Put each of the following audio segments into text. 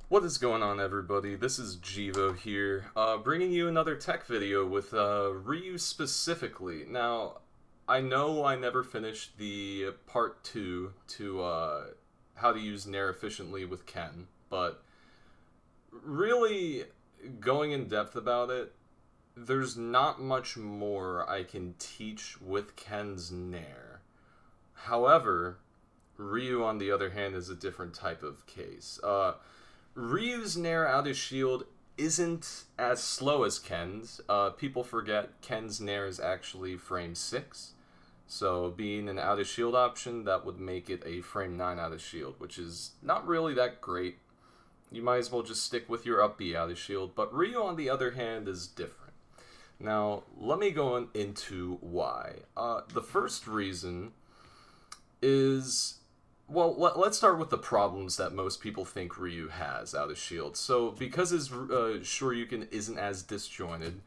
What is going on, everybody? This is Jivo here, bringing you another tech video with Ryu specifically. Now, I know I never finished the part 2 to how to use Nair efficiently with Ken, but really going in depth about it, there's not much more I can teach with Ken's Nair. However, Ryu, on the other hand, is a different type of case. Ryu's Nair out of shield isn't as slow as Ken's. People forget Ken's Nair is actually frame 6. So being an out of shield option, that would make it a frame 9 out of shield, which is not really that great. You might as well just stick with your up B out of shield. But Ryu, on the other hand, is different. Now, let me go into why. The first reason is... Well, let's start with the problems that most people think Ryu has out of shield. So, because his Shoryuken isn't as disjointed,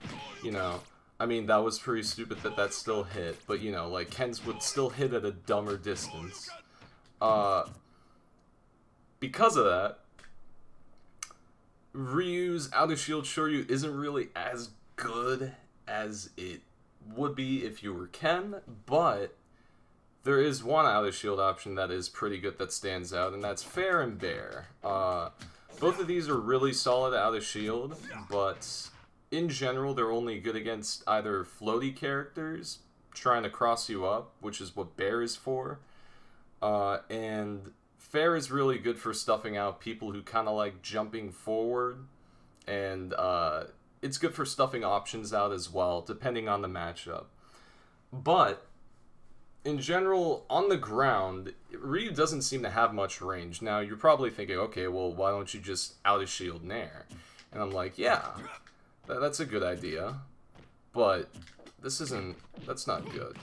I mean, that was pretty stupid that still hit, but, like, Ken's would still hit at a dumber distance. Because of that, Ryu's out of shield Shoryu isn't really as good as it would be if you were Ken, but there is one out of shield option that is pretty good that stands out, and that's Fair and Bear. Both of these are really solid out of shield, but in general they're only good against either floaty characters trying to cross you up, which is what Bear is for, and Fair is really good for stuffing out people who kind of like jumping forward, and it's good for stuffing options out as well, depending on the matchup. But in general, on the ground, Ryu doesn't seem to have much range. Now, you're probably thinking, okay, well, why don't you just out-of-shield Nair? And I'm like, yeah, that's a good idea, but that's not good.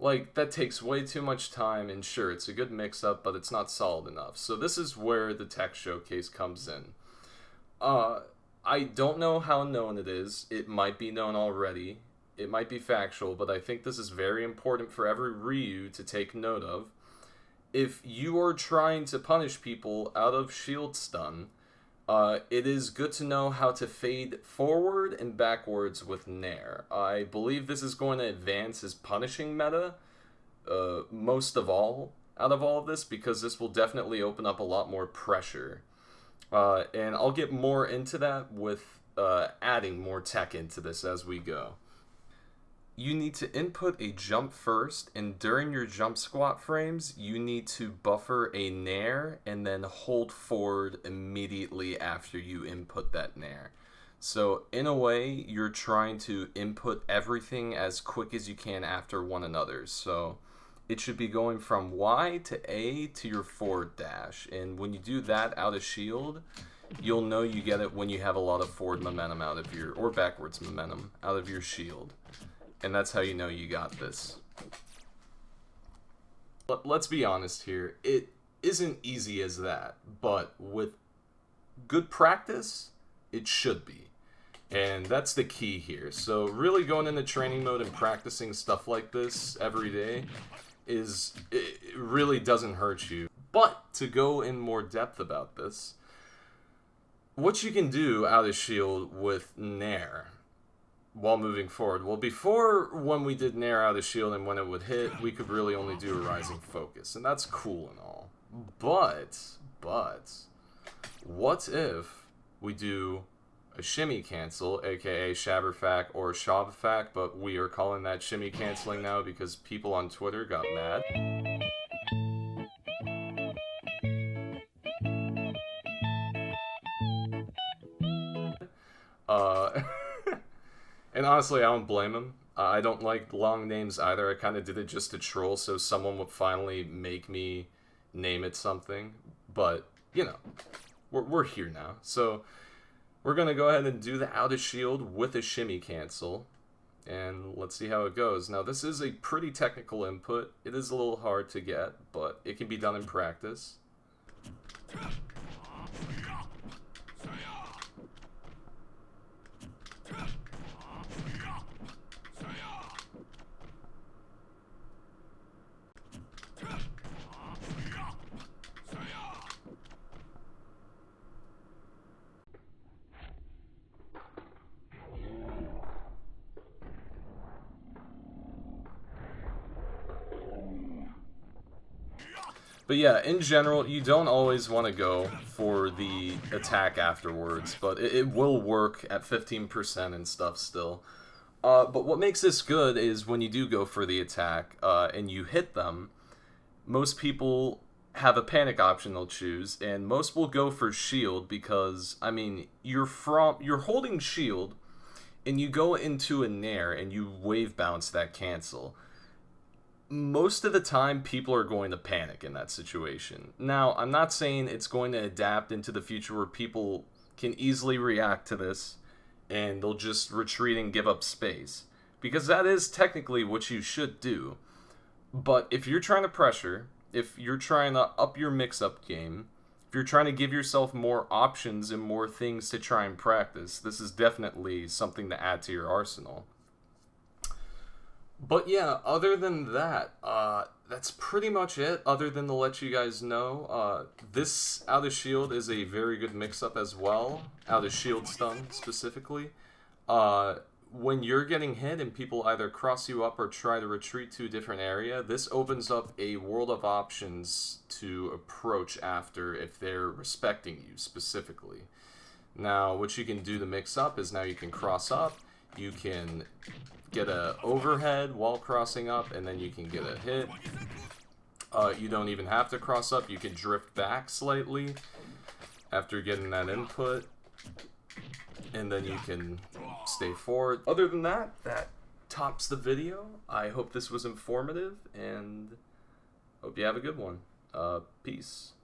Like, that takes way too much time, and sure, it's a good mix-up, but it's not solid enough. So this is where the tech showcase comes in. I don't know how known it is. It might be known already. It might be factual, but I think this is very important for every Ryu to take note of. If you are trying to punish people out of shield stun, it is good to know how to fade forward and backwards with Nair. I believe this is going to advance his punishing meta most of all out of all of this, because this will definitely open up a lot more pressure. And I'll get more into that with adding more tech into this as we go. You need to input a jump first, and during your jump squat frames, you need to buffer a Nair and then hold forward immediately after you input that Nair. So in a way, you're trying to input everything as quick as you can after one another. So it should be going from Y to A to your forward dash. And when you do that out of shield, you'll know you get it when you have a lot of forward momentum out of your, or backwards momentum out of your shield. And that's how you know you got this. Let's be honest here. It isn't easy as that, but with good practice, it should be. And that's the key here. So really going into training mode and practicing stuff like this every day it really doesn't hurt you. But to go in more depth about this, what you can do out of shield with Nair while moving forward. Well, before, when we did Nair out of shield and when it would hit, we could really only do a rising focus, and that's cool and all. But, what if we do a shimmy cancel, aka Shabberfack or Shabfack, but we are calling that shimmy canceling now because people on Twitter got mad. And honestly, I don't blame him. I don't like long names either. I kind of did it just to troll so someone would finally make me name it something. But, we're here now. So, we're going to go ahead and do the out of shield with a shimmy cancel. And let's see how it goes. Now, this is a pretty technical input. It is a little hard to get, but it can be done in practice. But yeah, in general, you don't always want to go for the attack afterwards, but it will work at 15% and stuff still. But what makes this good is when you do go for the attack and you hit them, most people have a panic option they'll choose, and most will go for shield because, I mean, you're holding shield, and you go into a Nair and you wave bounce that cancel. Most of the time, people are going to panic in that situation. Now, I'm not saying it's going to adapt into the future where people can easily react to this and they'll just retreat and give up space, because that is technically what you should do. But if you're trying to pressure, if you're trying to up your mix-up game, if you're trying to give yourself more options and more things to try and practice, this is definitely something to add to your arsenal. But yeah, other than that, that's pretty much it, other than to let you guys know. This Out of Shield is a very good mix-up as well. Out of Shield stun, specifically. When you're getting hit and people either cross you up or try to retreat to a different area, this opens up a world of options to approach after if they're respecting you, specifically. Now, what you can do to mix up is now you can cross up, you can get a overhead while crossing up, and then you can get a hit. You don't even have to cross up, you can drift back slightly after getting that input, and then you can stay forward. Other than that, that tops the video. I hope this was informative, and hope you have a good one. Peace.